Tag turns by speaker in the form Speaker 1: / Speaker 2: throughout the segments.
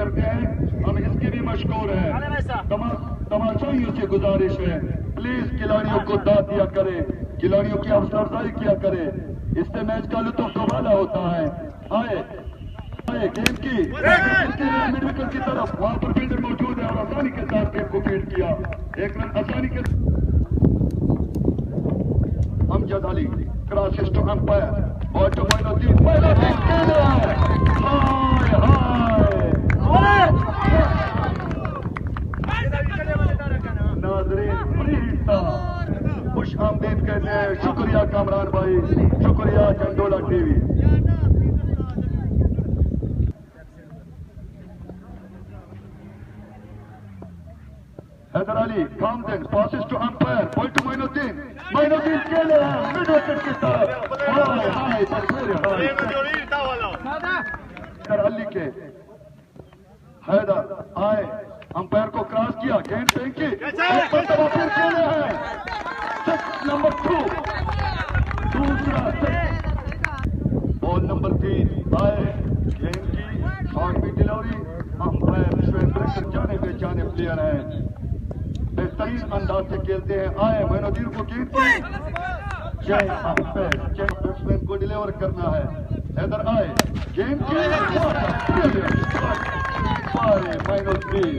Speaker 1: करते हैं, हम इसके भी मशहूर हैं। तमाशाइयों से गुजारिश है, प्लीज खिलाड़ियों को दाद दिया करें, खिलाड़ियों की हौसला अफजाई किया करें, इससे मैच का लुत्फ दोबारा होता है। आए गेम की मिडविकेट की तरफ, वहां पर फील्डर मौजूद है और आसानी के साथ गेम को फील्ड किया, एक रन आसानी के। Amjad Ali crosses to umpire, ball to Moinuddin, खुश आमदीद कहते हैं। शुक्रिया कामरान भाई, शुक्रिया चंडोला टीवी। हैदर अली कामदेन passes to umpire, ball to Moinuddin, Moinuddin खेले हैं मिडविकेट की तरफ, हैदर अली के हैदर आए, अंपायर को क्रॉस किया, गेंद फेंकी, फिर खेले हैं नंबर 2, दूसरा बॉल नंबर 3 आए, गेंद की शॉर्ट भी डिलीवरी, अंपायर शुएब ब्रेकर जाने पहचाने प्लेयर हैं, बेहतरीन अंदाज से खेलते हैं। आए मोइनुद्दीन को गेंद जय अंपायर, जय बैट्समैन को डिलीवर करना है। हैदर आए, गेंद की मोइनुद्दीन,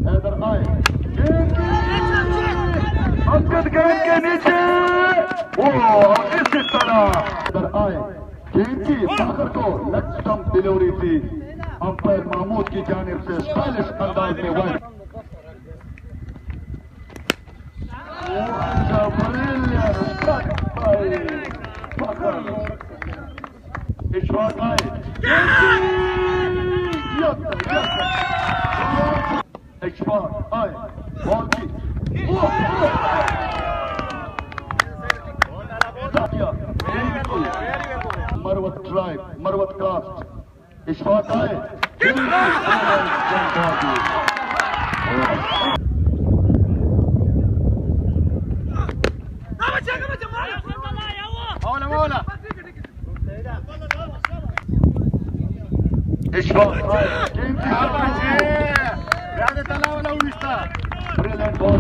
Speaker 1: हैदर आए, गेंद की अमजद गेंद के नीचे, वो इसी तरह हैदर आए, गेंद की सागर को लेग स्टंप डिलीवरी थी, अंपायर महमूद की जानिब से स्टाइलिश अंदाज में वाइड। इशफाक आए, इशफाक आए, बॉल की मरवत ड्राइव, मरवत कास्ट, इशफाक आए, इशफाक आए, ब्रिलियंट बॉल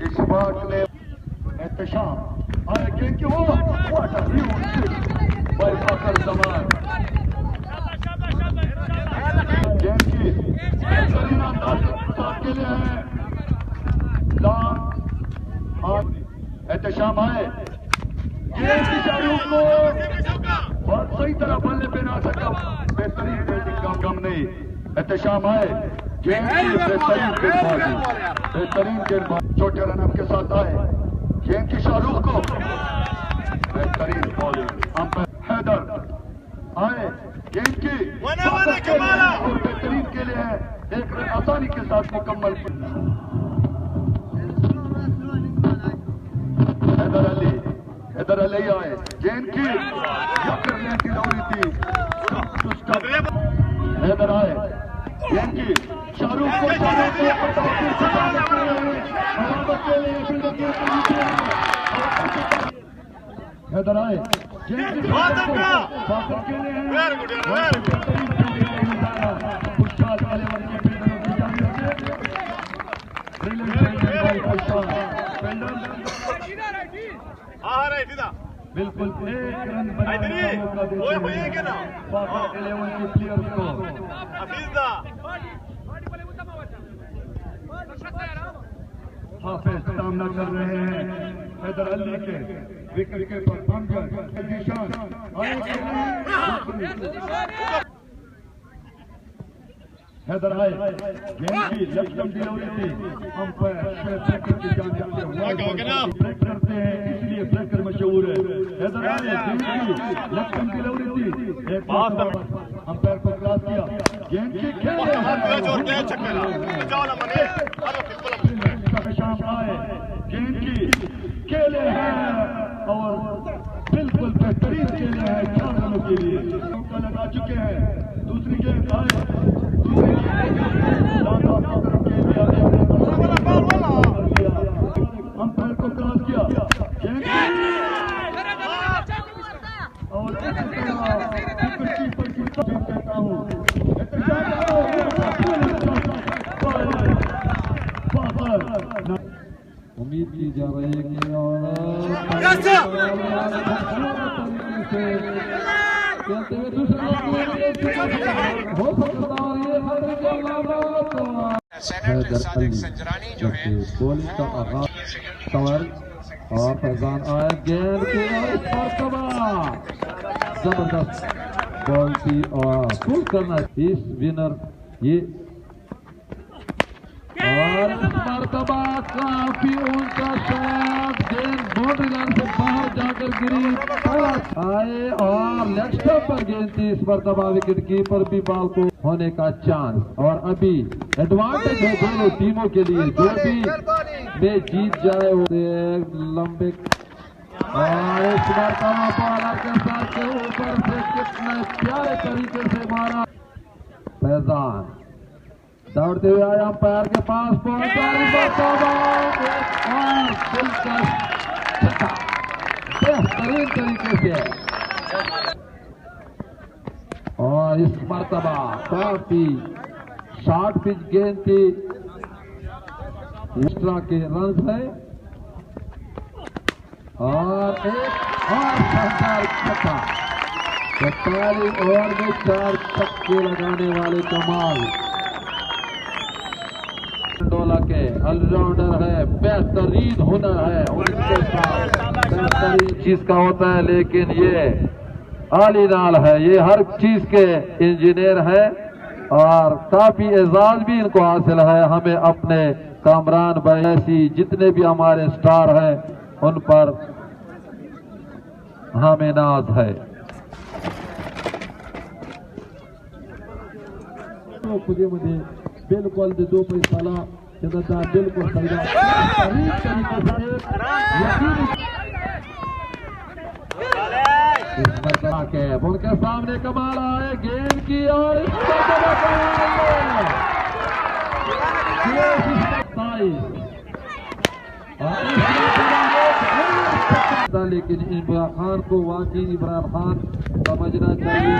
Speaker 1: इशफाक ने एहतशाम आए, गेंद की what a huge by Fakhar Zaman, गेंद की बेहतरीन अंदाज के लिए है एहतशाम आए, गेंद की शाहरुख को बहुत सही तरह बल्ले पे ना सका, बेहतरीन फील्डिंग का कम नहीं। एहतशाम आए, गेंद की बेहतरीन गेंदबाजी, बेहतरीन गेंदबाजी, छोटे रन आपके साथ आए, गेंद की शाहरुख को बेहतरीन बॉलिंग, अंपायर हैदर आए, गेंद की और बेहतरीन के लिए है, एक रन आसानी के साथ मुकम्मल। हैदर अली आए, गेंद की डिलीवरी थी, हैदर आए, गेंद की शाहरुख को हैदर आए, गेंद की बिल्कुल एक रन बनाने का मौका देते हैं पाकिस्तान 11 के प्लेयर्स को। हाफिज सामना कर रहे हैं हैदर अली के, विकेट कीपर अमजद जीशान हैदर आए, गेंद की लक्ष्मण डिलीवरी थी, अंपायर शुएब ब्रेकर की जानिब से ब्रेक करते हैं, इसलिए ब्रेकर मशहूर है। हैदर आए, गेंद की लक्ष्मण डिलीवरी थी, एक अंपायर को क्रॉस किया, गेंद की शाम आए, गेंद की खेले हैं और बिल्कुल बेहतरीन खेले हैं 4 रनों के लिए, मौका लगा चुके हैं। दूसरी गेंद आए, अंपायर को क्रॉस किया,
Speaker 2: बॉलिंग का आगाज कंवर और फैजान आए गेंद की जबरदस्त बॉल की और पुल करना इस विनर ये और इस मरतबा काफी ऊंचा शॉट गेंद बाउंड्री लाइन से बाहर जाकर गिरी आए और लेग स्टंप पर गेंद थी। इस मरतबा विकेट कीपर भी बॉल को होने का चांस और अभी एडवांटेज है दोनों टीमों के लिए। जो भी मैच जीत जाए वो लंबे और इस मरतबा बॉलर के साथ के ऊपर से कितने प्यारे तरीके से मारा फैजान दौड़ते हुए आए अंपायर के पास पहुंचा और दिलकश छक्का बेहतरीन तरीके से और इस मरतबा काफी शॉर्ट पिच गेंद थी। एक्स्ट्रा के रन है और एक और शानदार छक्का। तो पहली ओवर में 4 छक्के लगाने वाले कमाल डोला के ऑलराउंडर है, बेहतरीन हुनर है उनके साथ बेहतरीन चीज का होता है, लेकिन ये आली नाल है, ये हर चीज के इंजीनियर है और काफी एजाज भी इनको हासिल है। हमें अपने कामरान भाई ऐसी जितने भी हमारे स्टार हैं उन पर हमें नाज है। मुझे बिल्कुल दो पैसा बिल्कुल सही के उनके सामने कमाल आए गेंद की और लेकिन इमरान खान को वाकई इमरान खान समझना चाहिए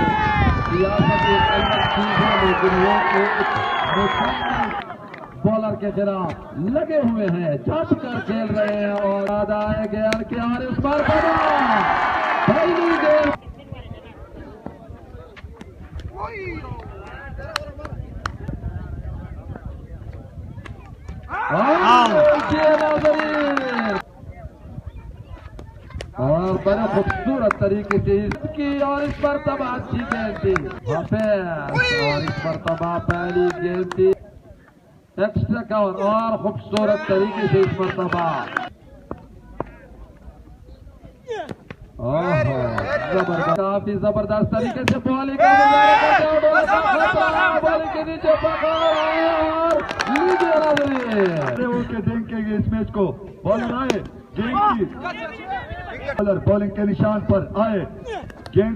Speaker 2: सियासत एक अलग चीज है, लेकिन वो बॉलर के खिलाफ लगे हुए हैं, जम कर खेल रहे हैं और आधा है गेंद के और इस बार पहली गेंद और बड़े खूबसूरत तरीके से इसकी और इस पर तबाह अच्छी गेंद थी और इस पर तबाह पहली गेंद थी एक्स्ट्रा कवर और खूबसूरत तरीके से इस पर तबाह जबरदस्त काफी जबरदस्त तरीके से बॉलिंग के नीचे पकड़ देखेंगे इस मैच को। बॉलर आए गेंद की बॉलर बॉलिंग के निशान पर आए गेंद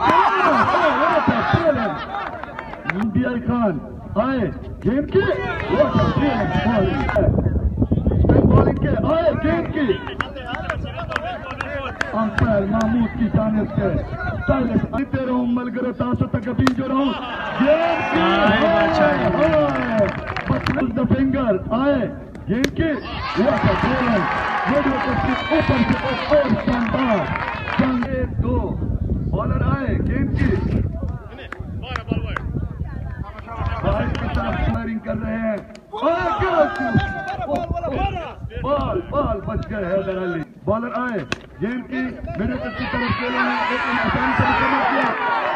Speaker 2: इंडिया खान आए गेंद की बॉलिंग के आए गेंद की अंपायर महमूद की जानिब से स्टाइलिश आते रहो मलगरो तासो तक बीन जो रहो गेंद की फिंगर आए गेंद की ऊपर से और शानदार दो बॉलर आए गेंद की बाहर की तरफ फायरिंग कर रहे हैं बॉल बच गए हैदर अली। बॉलर आए गेंद की मेरे की तरफ खेले हैं लेकिन आसान तरीके में किया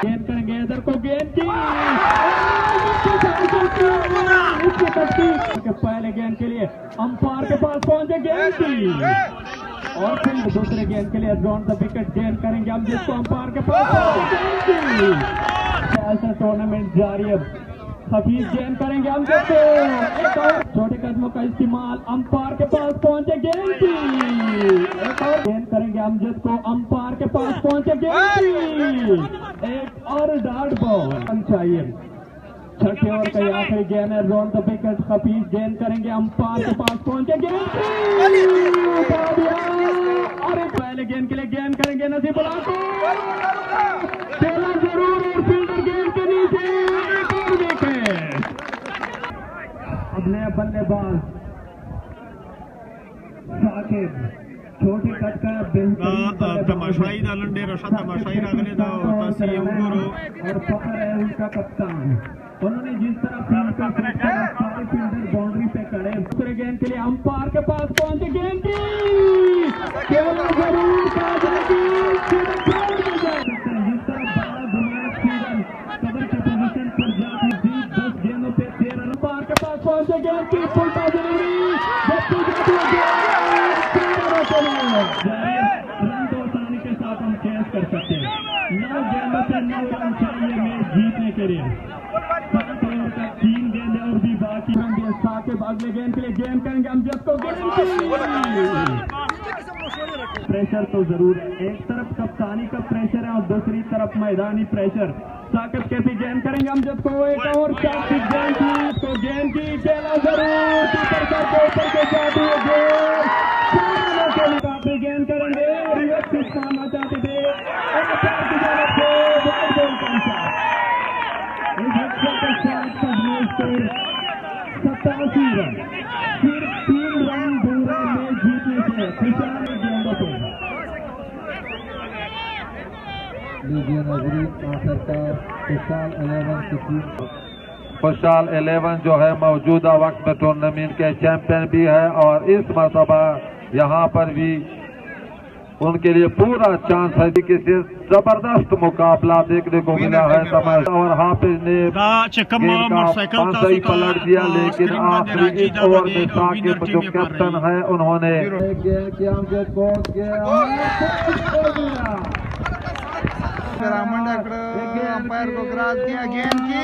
Speaker 2: गेंद करेंगे हैदर को गेंद की पहले गेंद के लिए अंपायर के पास पहुंचे गेंद की और फिर दूसरे गेंद के लिए ड्रॉन द विकेट गेंद करेंगे हम जिसको अंपायर के पास ऐसा टूर्नामेंट जारी है। हफीज गेंद करेंगे हम जिसको एक और छोटे कदमों का इस्तेमाल अंपायर के पास पहुंचे गेंद की एक और गेंद करेंगे हम जिसको अंपायर के पास पहुंचे गेंद की एक और डॉट बॉल चाहिए। छठे ओवर का आखिरी गेंद है रॉन द विकेट हफीज गेंद करेंगे अंपायर के पास पहुंचे गेंद और पहले गेंद के लिए गेंद करेंगे नसीबुल्ला को खेला जरूर और फील्डर गेंद के नीचे अब नया बल्लेबाज साकिब छोटे कट का
Speaker 3: तमाशाई दालन डेर रशा तमाशाई रागले दा तसी उगुरो
Speaker 2: और पकड़ है उनका कप्तान। उन्होंने जिस तरह फील्ड का सारे फील्डर बाउंड्री पे खड़े, दूसरे गेंद के लिए अंपायर के पास पहुंचे, गेंद की केवल जरूर जिस तरह बाला घुमाया स्टीवन कवर के पोजीशन पर जाती थी 10 गेंदों पे 13 रन। अंपायर के पास पहुंचे, गेंद की फुलटा जरूरी रन तो आसानी के साथ हम कैच कर सकते हैं। 9 गेंदों से 9 रन चाहिए मैच जीतने के लिए। 7 ओवर का 3 गेंद और भी बाकी। साकिब अगले गेंद के लिए गेंद करेंगे अमजद को, प्रेशर तो जरूर, एक तरफ कप्तानी का प्रेशर है और दूसरी तरफ मैदानी प्रेशर। साकिब कैसी गेंद करेंगे अमजद को, एक और शॉट गेंद की तो गेंद की खेला जरूर ऊपर के साथ गेंद करेंगे, रिवर्स पिच मारना चाहते थे सतासी रन, सिर्फ 3 रन दूर में जीतने से खुशाल गेंदों पे। लीजिए नजरीन आखिरकार खुशहाल 11 जो है मौजूदा वक्त में टूर्नामेंट के चैंपियन भी है और इस मरतबा यहाँ पर भी उनके लिए पूरा चांस है। किसी जबरदस्त मुकाबला देखने को मिला है और हाफिज ने पलट दिया, लेकिन आखिरी इस ओवर में साकिब जो कैप्टन है उन्होंने
Speaker 3: अंपायर को क्रॉस किया, गेंद की